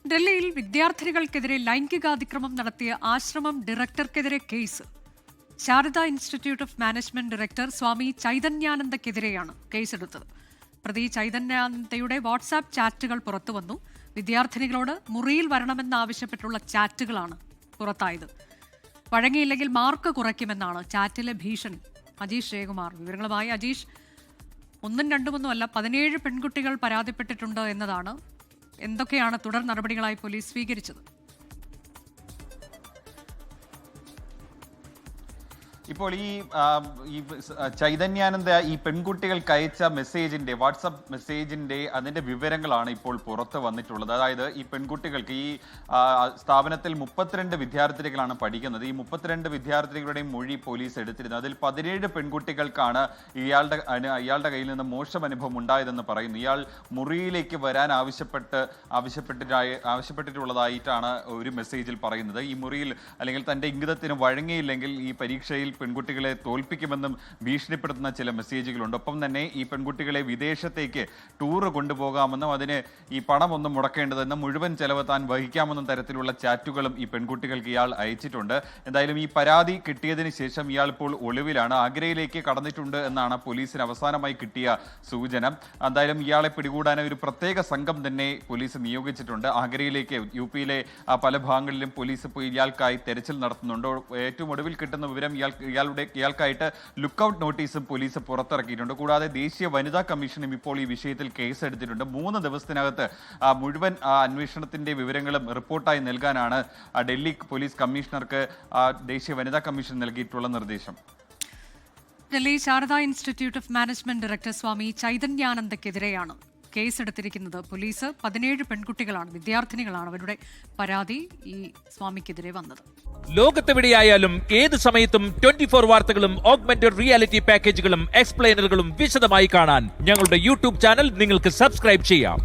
ഡൽഹിയിൽ വിദ്യാർത്ഥിനികൾക്കെതിരെ ലൈംഗികാതിക്രമം നടത്തിയ ആശ്രമം ഡയറക്ടർക്കെതിരെ കേസ്. Sharada Institute of Management director Swami ചൈതന്യാനന്ദക്കെതിരെയാണ് കേസെടുത്തത്. പ്രതി ചൈതന്യാനന്ദയുടെ വാട്സാപ്പ് ചാറ്റുകൾ പുറത്തുവന്നു. വിദ്യാർത്ഥിനികളോട് മുറിയിൽ വരണമെന്നാവശ്യപ്പെട്ടുള്ള ചാറ്റുകളാണ് പുറത്തായത്. വഴങ്ങിയില്ലെങ്കിൽ മാർക്ക് കുറയ്ക്കുമെന്നാണ് ചാറ്റിലെ ഭീഷണി. അജീഷ് ജയകുമാർ വിവരങ്ങളുമായി. അജീഷ്, ഒന്നും രണ്ടുമൊന്നുമല്ല, 17 പെൺകുട്ടികൾ പരാതിപ്പെട്ടിട്ടുണ്ട് എന്നതാണ്. എന്തൊക്കെയാണ് തുടർ നടപടികളായി പോലീസ് സ്വീകരിച്ചത്? ഇപ്പോൾ ഈ ചൈതന്യാനന്ദ ഈ പെൺകുട്ടികൾക്ക് അയച്ച മെസ്സേജിന്റെ വാട്സപ്പ് മെസ്സേജിന്റെ അതിന്റെ വിവരങ്ങളാണ് ഇപ്പോൾ പുറത്ത് വന്നിട്ടുള്ളത്. അതായത് ഈ പെൺകുട്ടികൾക്ക് ഈ സ്ഥാപനത്തിൽ 32 വിദ്യാർത്ഥിനികളാണ് പഠിക്കുന്നത്. ഈ 32 വിദ്യാർത്ഥിനികളുടെയും മൊഴി പോലീസ് എടുത്തിരുന്നു. അതിൽ 17 പെൺകുട്ടികൾക്കാണ് ഇയാളുടെ കയ്യിൽ നിന്ന് മോശം അനുഭവം ഉണ്ടായതെന്ന് പറയുന്നു. ഇയാൾ മുറിയിലേക്ക് വരാൻ ആവശ്യപ്പെട്ടിട്ടുള്ളതായിട്ടാണ് ഒരു മെസ്സേജിൽ പറയുന്നത്. ഈ മുറിയിൽ അല്ലെങ്കിൽ തന്റെ ഇംഗിതത്തിന് വഴങ്ങിയില്ലെങ്കിൽ ഈ പരീക്ഷയിൽ പെൺകുട്ടികളെ തോൽപ്പിക്കുമെന്നും ഭീഷണിപ്പെടുത്തുന്ന ചില മെസ്സേജുകളുണ്ട്. ഒപ്പം തന്നെ ഈ പെൺകുട്ടികളെ വിദേശത്തേക്ക് ടൂറ് കൊണ്ടുപോകാമെന്നും അതിന് ഈ പണമൊന്നും മുടക്കേണ്ടതെന്നും മുഴുവൻ ചെലവ് താൻ വഹിക്കാമെന്നും തരത്തിലുള്ള ചാറ്റുകളും ഈ പെൺകുട്ടികൾക്ക് ഇയാൾ അയച്ചിട്ടുണ്ട്. എന്തായാലും ഈ പരാതി കിട്ടിയതിന് ശേഷം ഇയാൾ ഇപ്പോൾ ഒളിവിലാണ്. ആഗ്രയിലേക്ക് കടന്നിട്ടുണ്ട് എന്നാണ് പോലീസിന് അവസാനമായി കിട്ടിയ സൂചന. എന്തായാലും ഇയാളെ പിടികൂടാൻ ഒരു പ്രത്യേക സംഘം തന്നെ പോലീസ് നിയോഗിച്ചിട്ടുണ്ട്. ആഗ്രയിലേക്ക് UP-യിലെ പല ഭാഗങ്ങളിലും പോലീസ് ഇപ്പോൾ ഇയാൾക്കായി തെരച്ചിൽ നടത്തുന്നുണ്ട്. ഏറ്റവും ഒടുവിൽ കിട്ടുന്ന വിവരം ഇയാൾക്കായിട്ട് ലുക്കൌട്ട് നോട്ടീസും പോലീസ് പുറത്തിറക്കിയിട്ടുണ്ട്. കൂടാതെ ദേശീയ വനിതാ കമ്മീഷനും ഇപ്പോൾ ഈ വിഷയത്തിൽ കേസെടുത്തിട്ടുണ്ട്. 3 ദിവസത്തിനകത്ത് മുഴുവൻ അന്വേഷണത്തിന്റെ വിവരങ്ങളും റിപ്പോർട്ടായി നൽകാനാണ് ഡൽഹി പോലീസ് കമ്മീഷണർക്ക് ദേശീയ വനിതാ കമ്മീഷൻ നൽകിയിട്ടുള്ള നിർദ്ദേശം. Delhi Sharada Institute of Management director Swami ചൈതന്യാനന്ദക്കെതിരെയാണ് കേസെടുത്തിരിക്കുന്നത്. പോലീസ് 17 പെൺകുട്ടികളാണ്, വിദ്യാർത്ഥിനികളാണ് അവരുടെ പരാതി ഈ സ്വാമിക്കെതിരെ വന്നത്. ലോകത്തെവിടെയായാലും ഏത് സമയത്തും 24 വാർത്തകളും ഓഗ്മെന്റഡ് റിയാലിറ്റി പാക്കേജുകളും എക്സ്പ്ലെയിനറുകളും വിശദമായി കാണാൻ ഞങ്ങളുടെ YouTube ചാനൽ നിങ്ങൾക്ക് സബ്സ്ക്രൈബ് ചെയ്യാം.